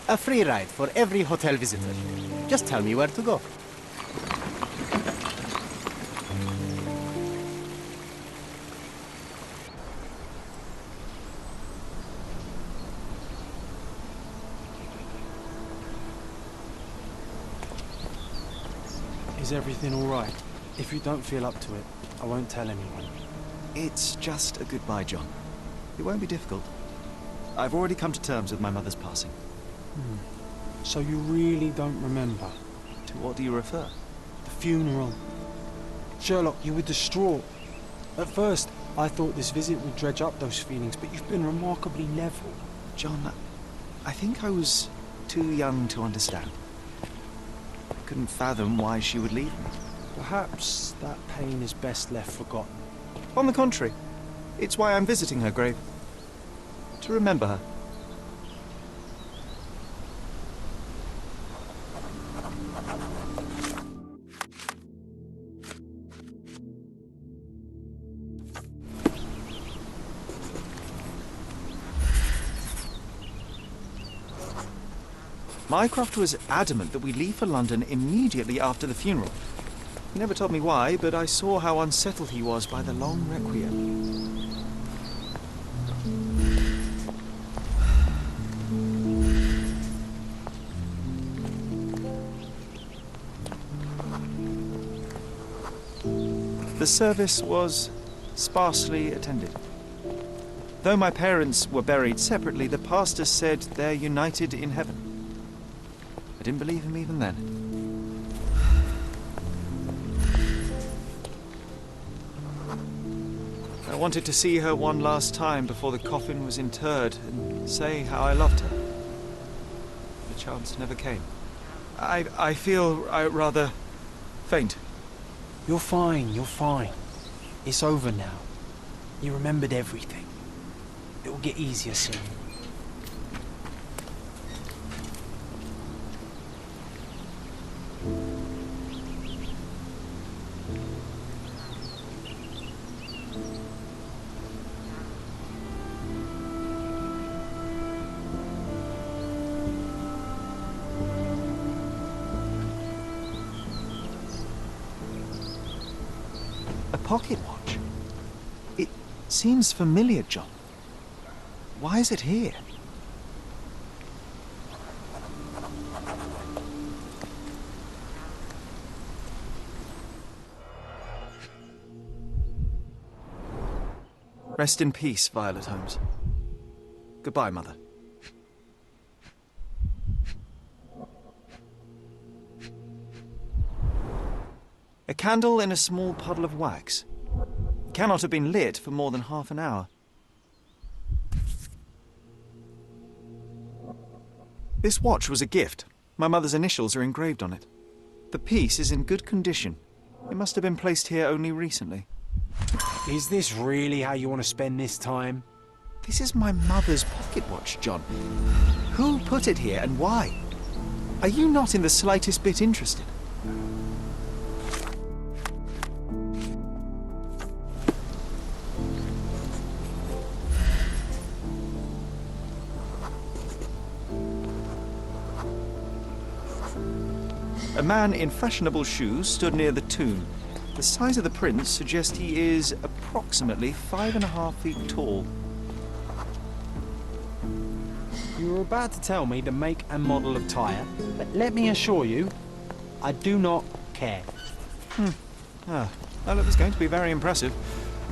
A free ride for every hotel visitor. Just tell me where to go. Is everything all right? If you don't feel up to it, I won't tell anyone. It's just a goodbye, John. It won't be difficult. I've already come to terms with my mother's passing. So you really don't remember? To what do you refer? The funeral. Sherlock, you were distraught. At first, I thought this visit would dredge up those feelings, but you've been remarkably level. John, I think I was too young to understand. I couldn't fathom why she would leave me. Perhaps that pain is best left forgotten. On the contrary, it's why I'm visiting her grave. To remember her. Mycroft was adamant that we leave for London immediately after the funeral. He never told me why, but I saw how unsettled he was by the long requiem. The service was sparsely attended. Though my parents were buried separately, the pastor said they're united in heaven. I didn't believe him even then. I wanted to see her one last time before the coffin was interred and say how I loved her. The chance never came. I feel rather faint. You're fine, you're fine. It's over now. You remembered everything. It will get easier soon. A pocket watch? It seems familiar, John. Why is it here? Rest in peace, Violet Holmes. Goodbye, Mother. A candle in a small puddle of wax. It cannot have been lit for more than half an hour. This watch was a gift. My mother's initials are engraved on it. The piece is in good condition. It must have been placed here only recently. Is this really how you want to spend this time? This is my mother's pocket watch, John. Who put it here and why? Are you not in the slightest bit interested? A man in fashionable shoes stood near the tomb. The size of the prints suggests he is approximately 5.5 feet tall. You were about to tell me the make and model of tyre, but let me assure you, I do not care. Well, it was going to be very impressive.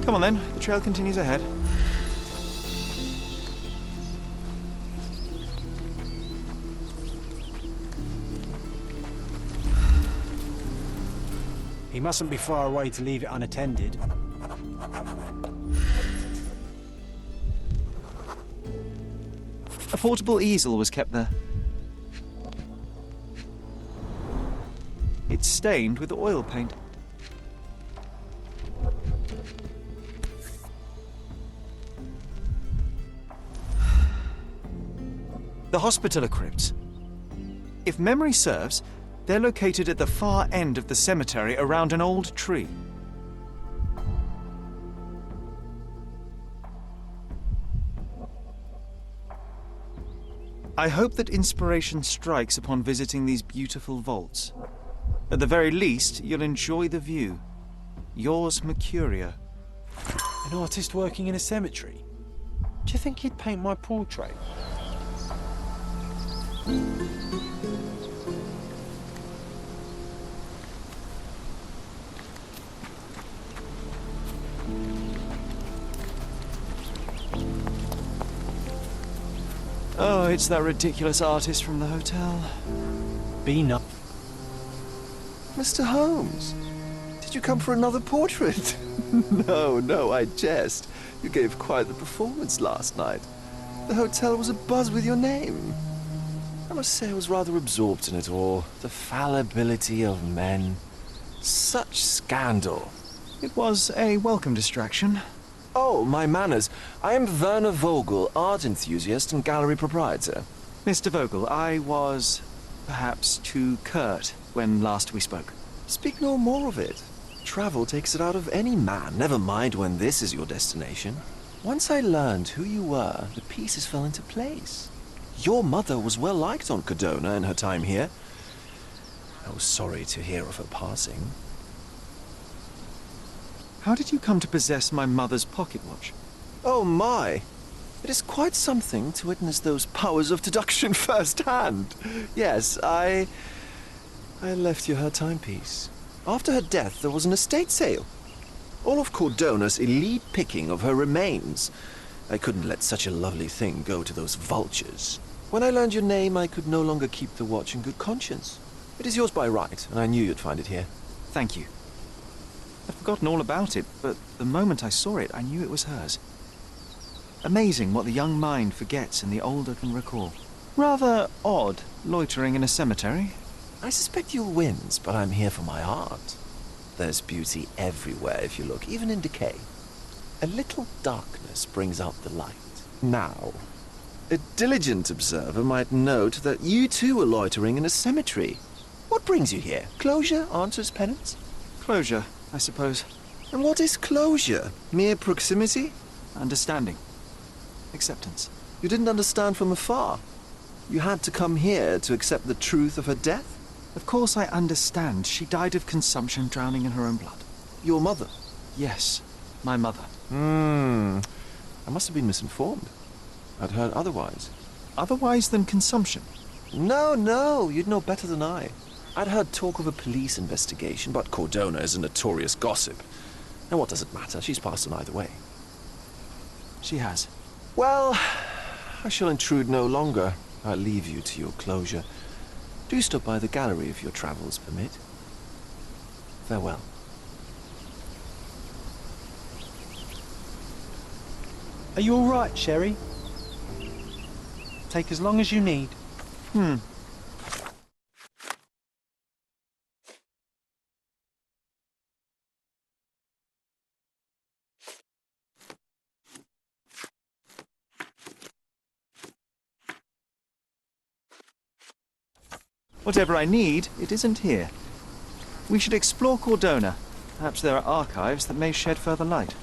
Come on then, the trail continues ahead. He mustn't be far away to leave it unattended. A portable easel was kept there. It's stained with oil paint. The hospitaller crypts. If memory serves, they're located at the far end of the cemetery around an old tree. I hope that inspiration strikes upon visiting these beautiful vaults. At the very least, you'll enjoy the view. Yours, Mercuria. An artist working in a cemetery? Do you think he'd paint my portrait? Oh, it's that ridiculous artist from the hotel. Bean up. Mr. Holmes, did you come for another portrait? No, I jest. You gave quite the performance last night. The hotel was abuzz with your name. I must say I was rather absorbed in it all. The fallibility of men. Such scandal. It was a welcome distraction. Oh, my manners. I am Werner Vogel, art enthusiast and gallery proprietor. Mr. Vogel, I was perhaps too curt when last we spoke. Speak no more of it. Travel takes it out of any man, never mind when this is your destination. Once I learned who you were, the pieces fell into place. Your mother was well liked on Codona in her time here. I was sorry to hear of her passing. How did you come to possess my mother's pocket watch? Oh my! It is quite something to witness those powers of deduction firsthand. Yes, I left you her timepiece. After her death, there was an estate sale. All of Cordona's elite picking of her remains. I couldn't let such a lovely thing go to those vultures. When I learned your name, I could no longer keep the watch in good conscience. It is yours by right, and I knew you'd find it here. Thank you. I'd forgotten all about it, but the moment I saw it, I knew it was hers. Amazing what the young mind forgets and the older can recall. Rather odd, loitering in a cemetery. I suspect you'll win, but I'm here for my art. There's beauty everywhere if you look, even in decay. A little darkness brings out the light. Now, a diligent observer might note that you too are loitering in a cemetery. What brings you here? Closure answers penance? Closure, I suppose. And what is closure? Mere proximity? Understanding. Acceptance. You didn't understand from afar. You had to come here to accept the truth of her death? Of course I understand. She died of consumption, drowning in her own blood. Your mother? Yes, my mother. I must have been misinformed. I'd heard otherwise. Otherwise than consumption? No, you'd know better than I. I'd heard talk of a police investigation, but Cordona is a notorious gossip. And what does it matter? She's passed on either way. She has. Well, I shall intrude no longer. I'll leave you to your closure. Do stop by the gallery if your travels permit. Farewell. Are you all right, Sherry? Take as long as you need. Whatever I need, it isn't here. We should explore Cordona. Perhaps there are archives that may shed further light.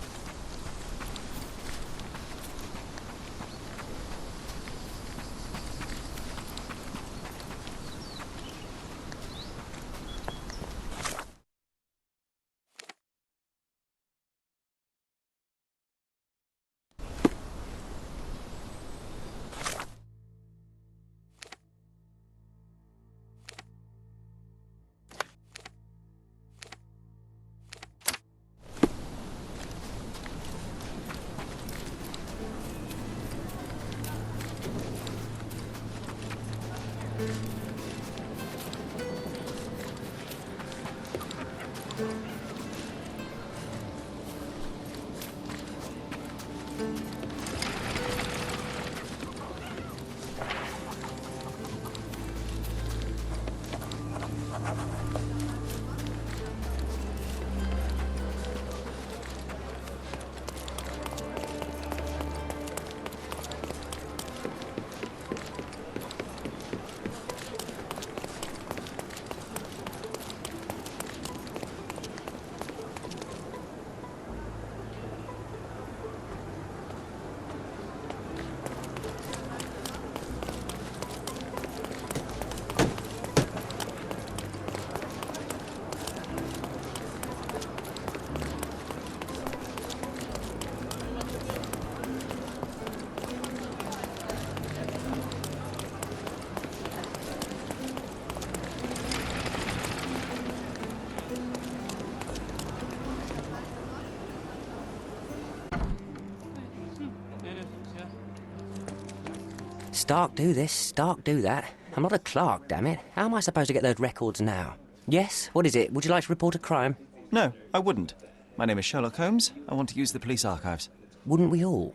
Stark do this, Stark do that. I'm not a clerk, damn it. How am I supposed to get those records now? Yes? What is it? Would you like to report a crime? No, I wouldn't. My name is Sherlock Holmes. I want to use the police archives. Wouldn't we all?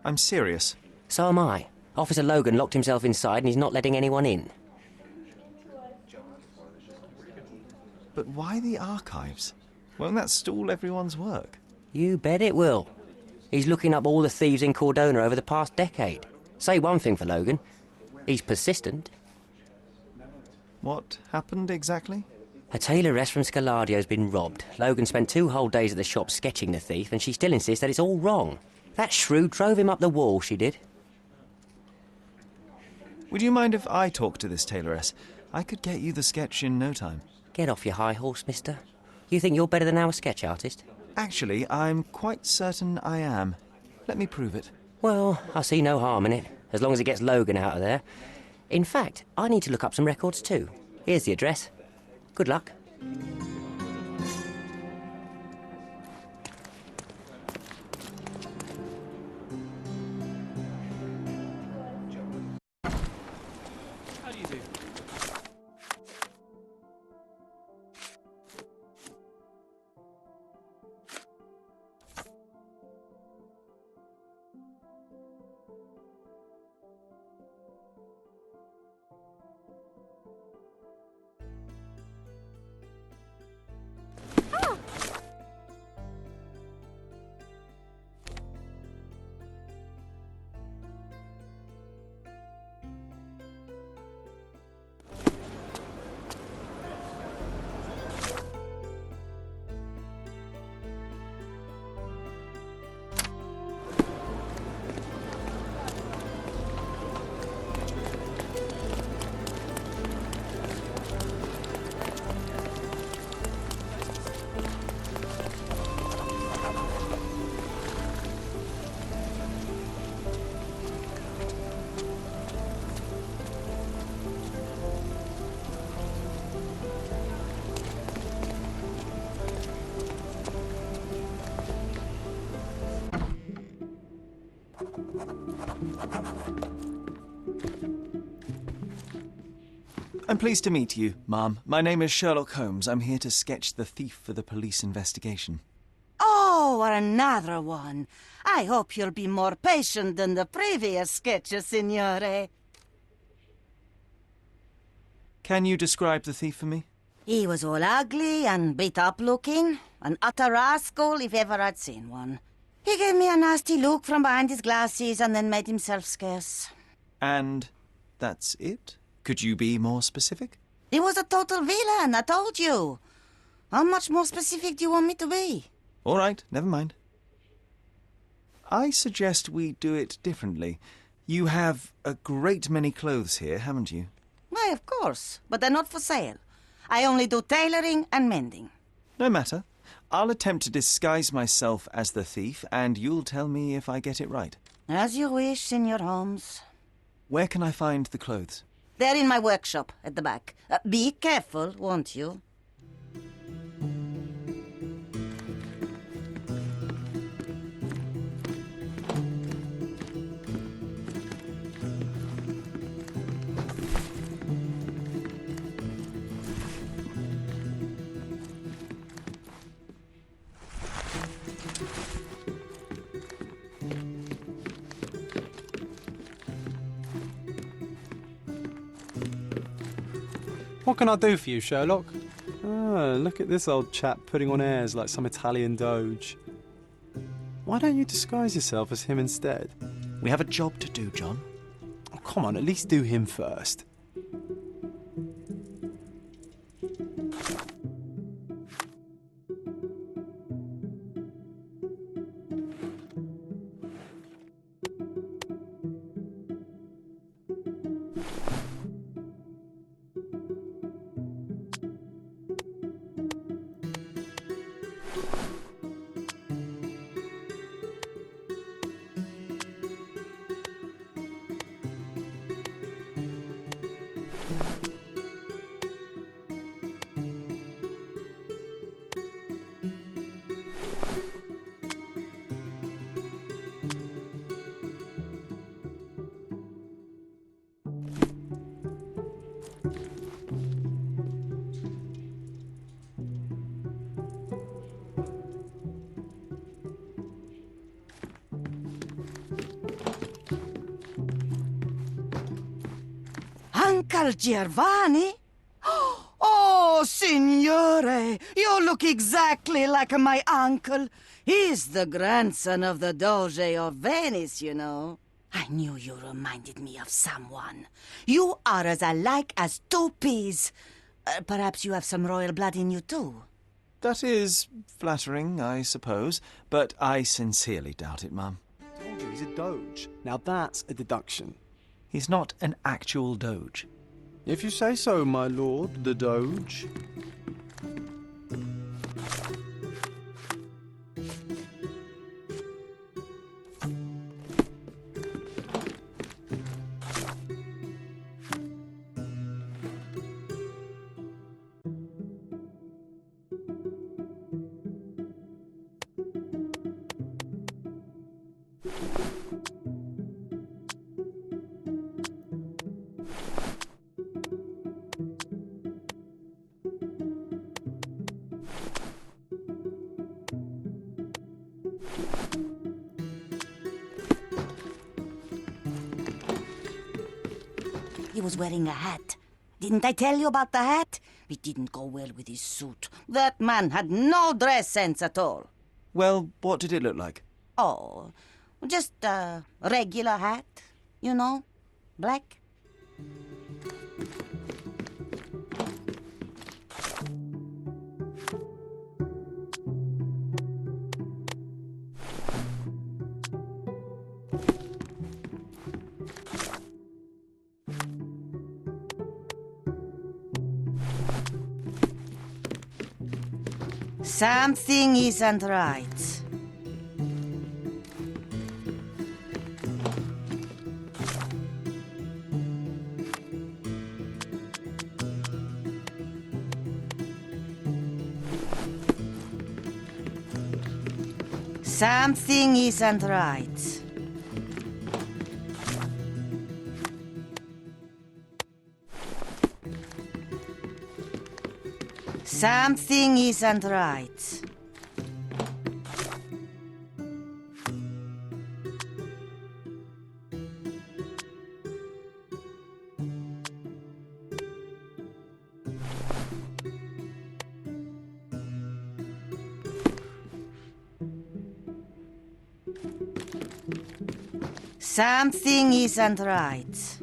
I'm serious. So am I. Officer Logan locked himself inside and he's not letting anyone in. But why the archives? Won't that stall everyone's work? You bet it will. He's looking up all the thieves in Cordona over the past decade. Say one thing for Logan. He's persistent. What happened exactly? A tailoress from Scaladio's been robbed. Logan spent 2 whole days at the shop sketching the thief, and she still insists that it's all wrong. That shrew drove him up the wall, she did. Would you mind if I talk to this tailoress? I could get you the sketch in no time. Get off your high horse, mister. You think you're better than our sketch artist? Actually, I'm quite certain I am. Let me prove it. Well, I see no harm in it, as long as it gets Logan out of there. In fact, I need to look up some records too. Here's the address. Good luck. How do you do? I'm pleased to meet you, ma'am. My name is Sherlock Holmes. I'm here to sketch the thief for the police investigation. Oh, another one. I hope you'll be more patient than the previous sketches, signore. Can you describe the thief for me? He was all ugly and beat-up looking. An utter rascal if ever I'd seen one. He gave me a nasty look from behind his glasses and then made himself scarce. And that's it? Could you be more specific? He was a total villain, I told you. How much more specific do you want me to be? All right, never mind. I suggest we do it differently. You have a great many clothes here, haven't you? Why, of course, but they're not for sale. I only do tailoring and mending. No matter. I'll attempt to disguise myself as the thief, and you'll tell me if I get it right. As you wish, Senor Holmes. Where can I find the clothes? They're in my workshop at the back. Be careful, won't you? What can I do for you, Sherlock? Ah, look at this old chap putting on airs like some Italian doge. Why don't you disguise yourself as him instead? We have a job to do, John. Oh, come on, at least do him first. Uncle Giovanni? Oh, signore, you look exactly like my uncle. He's the grandson of the Doge of Venice, you know. I knew you reminded me of someone. You are as alike as two peas. Perhaps you have some royal blood in you, too. That is flattering, I suppose, but I sincerely doubt it, Mum. Told you, he's a doge. Now that's a deduction. He's not an actual doge. If you say so, my lord, the doge. He was wearing a hat. Didn't I tell you about the hat? It didn't go well with his suit. That man had no dress sense at all. Well, what did it look like? Oh, just a regular hat, you know, black. Something isn't right. Something isn't right. Something isn't right. Something isn't right.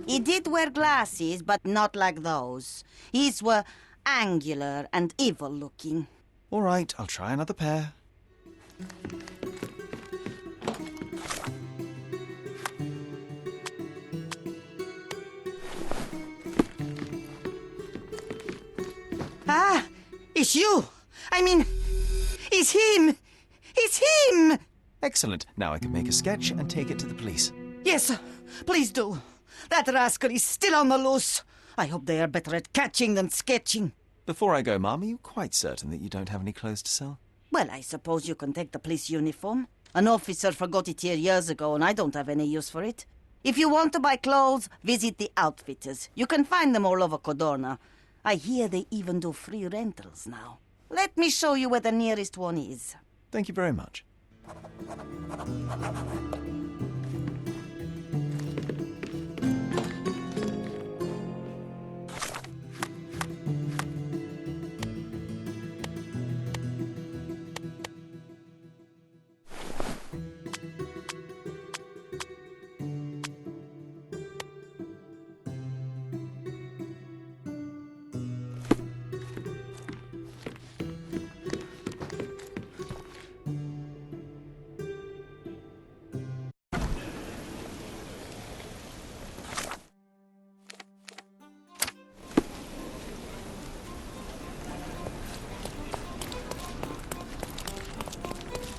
He did wear glasses, but not like those. His were angular and evil-looking. All right, I'll try another pair. Ah, it's you. I mean, it's him. It's him. Excellent. Now I can make a sketch and take it to the police. Yes, please do. That rascal is still on the loose. I hope they are better at catching than sketching. Before I go, Mum, are you quite certain that you don't have any clothes to sell? Well, I suppose you can take the police uniform. An officer forgot it here years ago, and I don't have any use for it. If you want to buy clothes, visit the outfitters. You can find them all over Codorna. I hear they even do free rentals now. Let me show you where the nearest one is. Thank you very much.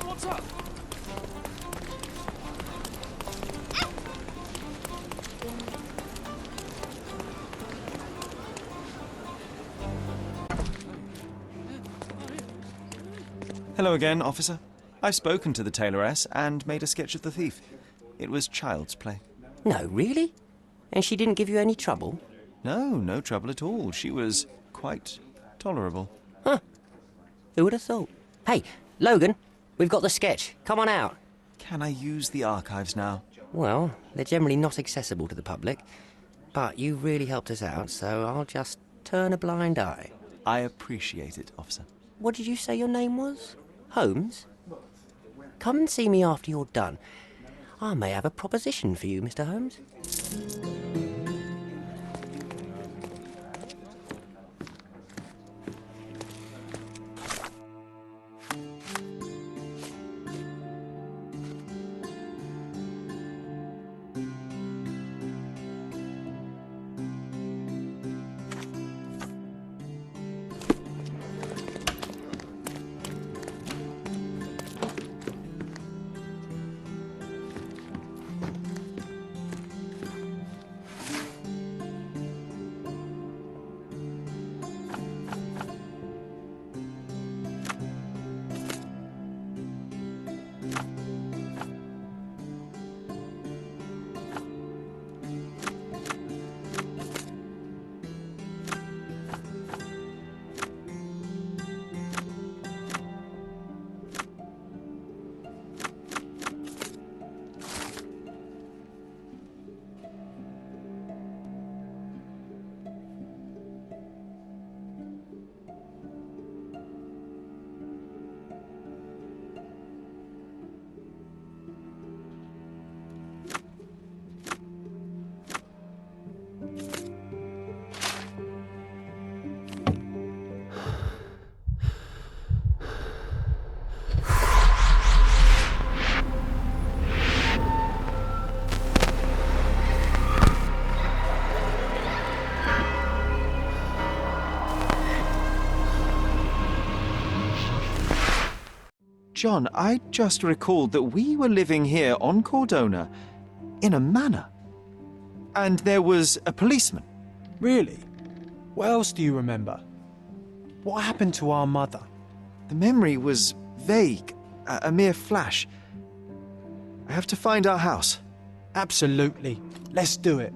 What's up? Hello again, officer. I've spoken to the tailoress and made a sketch of the thief. It was child's play. No, really? And she didn't give you any trouble? No, no trouble at all. She was quite tolerable. Who would have thought? Hey, Logan, we've got the sketch. Come on out. Can I use the archives now? Well, they're generally not accessible to the public, but you really helped us out, so I'll just turn a blind eye. I appreciate it, officer. What did you say your name was? Holmes? Come and see me after you're done. I may have a proposition for you, Mr. Holmes. John, I just recalled that we were living here on Cordona in a manor. And there was a policeman. Really? What else do you remember? What happened to our mother? The memory was vague, a mere flash. I have to find our house. Absolutely. Let's do it.